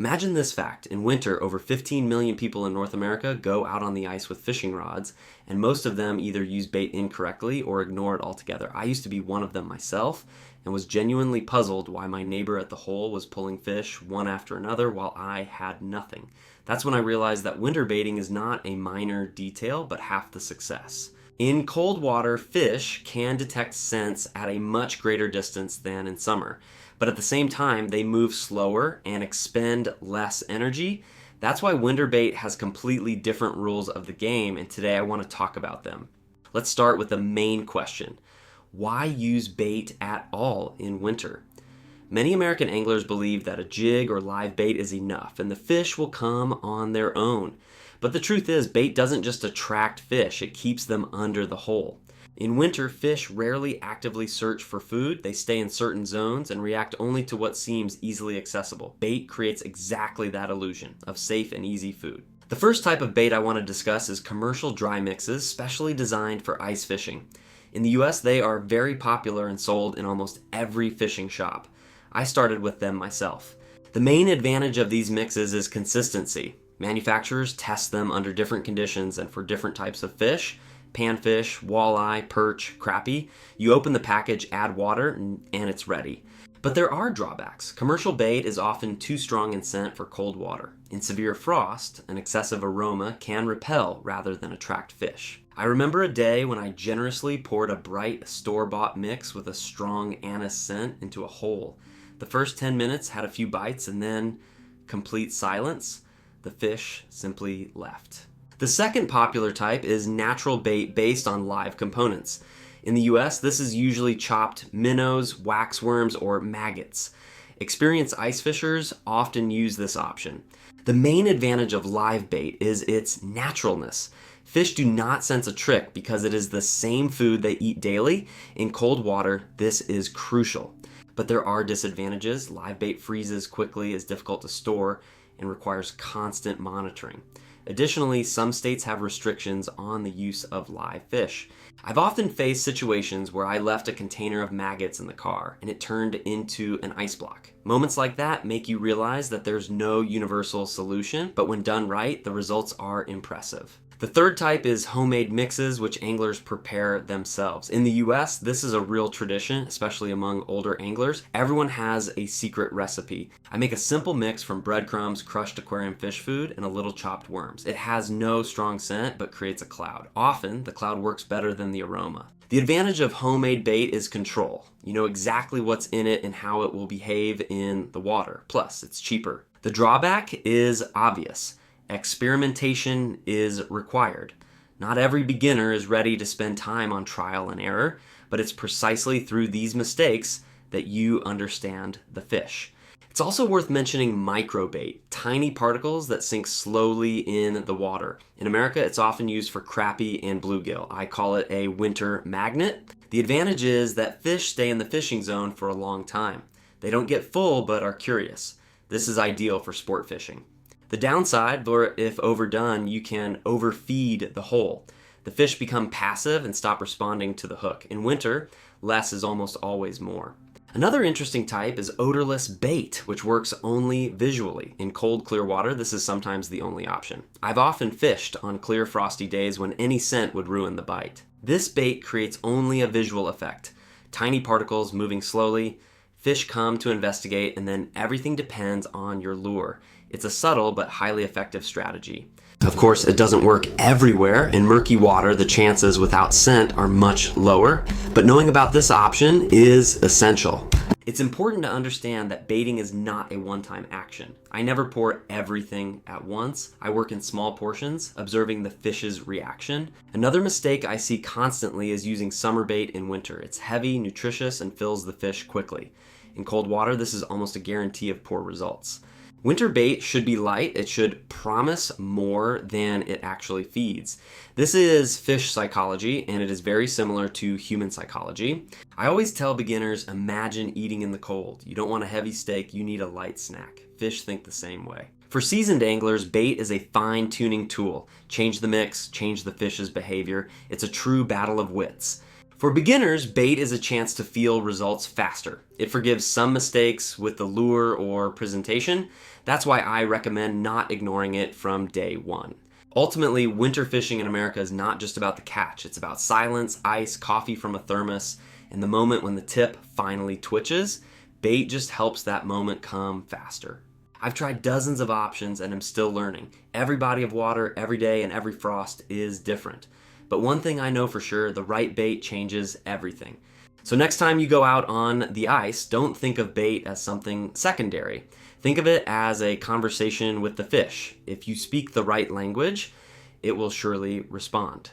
Imagine this fact. In winter, over 15 million people in North America go out on the ice with fishing rods, and most of them either use bait incorrectly or ignore it altogether. I used to be one of them myself and was genuinely puzzled why my neighbor at the hole was pulling fish one after another while I had nothing. That's when I realized that winter baiting is not a minor detail, but half the success. In cold water, fish can detect scents at a much greater distance than in summer. But at the same time, they move slower and expend less energy. That's why winter bait has completely different rules of the game, and today I want to talk about them. Let's start with the main question. Why use bait at all in winter? Many American anglers believe that a jig or live bait is enough, and the fish will come on their own. But the truth is, bait doesn't just attract fish, it keeps them under the hole. In winter, fish rarely actively search for food. They stay in certain zones and react only to what seems easily accessible. Bait creates exactly that illusion of safe and easy food. The first type of bait I want to discuss is commercial dry mixes, specially designed for ice fishing. In the US, they are very popular and sold in almost every fishing shop. I started with them myself. The main advantage of these mixes is consistency. Manufacturers test them under different conditions and for different types of fish. Panfish, walleye, perch, crappie. You open the package, add water, and it's ready. But there are drawbacks. Commercial bait is often too strong in scent for cold water. In severe frost, an excessive aroma can repel rather than attract fish. I remember a day when I generously poured a bright store-bought mix with a strong anise scent into a hole. The first 10 minutes had a few bites and then complete silence. The fish simply left. The second popular type is natural bait based on live components. In the US, this is usually chopped minnows, waxworms, or maggots. Experienced ice fishers often use this option. The main advantage of live bait is its naturalness. Fish do not sense a trick because it is the same food they eat daily. In cold water, this is crucial. But there are disadvantages. Live bait freezes quickly, is difficult to store, and requires constant monitoring. Additionally, some states have restrictions on the use of live fish. I've often faced situations where I left a container of maggots in the car and it turned into an ice block. Moments like that make you realize that there's no universal solution, but when done right, the results are impressive. The third type is homemade mixes, which anglers prepare themselves. In the US, this is a real tradition, especially among older anglers. Everyone has a secret recipe. I make a simple mix from breadcrumbs, crushed aquarium fish food, and a little chopped worms. It has no strong scent, but creates a cloud. Often, the cloud works better than the aroma. The advantage of homemade bait is control. You know exactly what's in it and how it will behave in the water. Plus, it's cheaper. The drawback is obvious. Experimentation is required. Not every beginner is ready to spend time on trial and error, but it's precisely through these mistakes that you understand the fish. It's also worth mentioning microbait, tiny particles that sink slowly in the water. In America, it's often used for crappie and bluegill. I call it a winter magnet. The advantage is that fish stay in the fishing zone for a long time. They don't get full, but are curious. This is ideal for sport fishing. The downside, or if overdone, you can overfeed the hole. The fish become passive and stop responding to the hook. In winter, less is almost always more. Another interesting type is odorless bait, which works only visually. In cold, clear water, this is sometimes the only option. I've often fished on clear, frosty days when any scent would ruin the bite. This bait creates only a visual effect. Tiny particles moving slowly, fish come to investigate, and then everything depends on your lure. It's a subtle but highly effective strategy. Of course, it doesn't work everywhere. In murky water, the chances without scent are much lower, but knowing about this option is essential. It's important to understand that baiting is not a one-time action. I never pour everything at once. I work in small portions, observing the fish's reaction. Another mistake I see constantly is using summer bait in winter. It's heavy, nutritious, and fills the fish quickly. In cold water, this is almost a guarantee of poor results. Winter bait should be light. It should promise more than it actually feeds. This is fish psychology, and it is very similar to human psychology. I always tell beginners, imagine eating in the cold. You don't want a heavy steak, you need a light snack. Fish think the same way. For seasoned anglers, bait is a fine-tuning tool. Change the mix, change the fish's behavior. It's a true battle of wits. For beginners, bait is a chance to feel results faster. It forgives some mistakes with the lure or presentation. That's why I recommend not ignoring it from day one. Ultimately, winter fishing in America is not just about the catch. It's about silence, ice, coffee from a thermos, and the moment when the tip finally twitches. Bait just helps that moment come faster. I've tried dozens of options and am still learning. Every body of water, every day, and every frost is different. But one thing I know for sure, the right bait changes everything. So next time you go out on the ice, don't think of bait as something secondary. Think of it as a conversation with the fish. If you speak the right language, it will surely respond.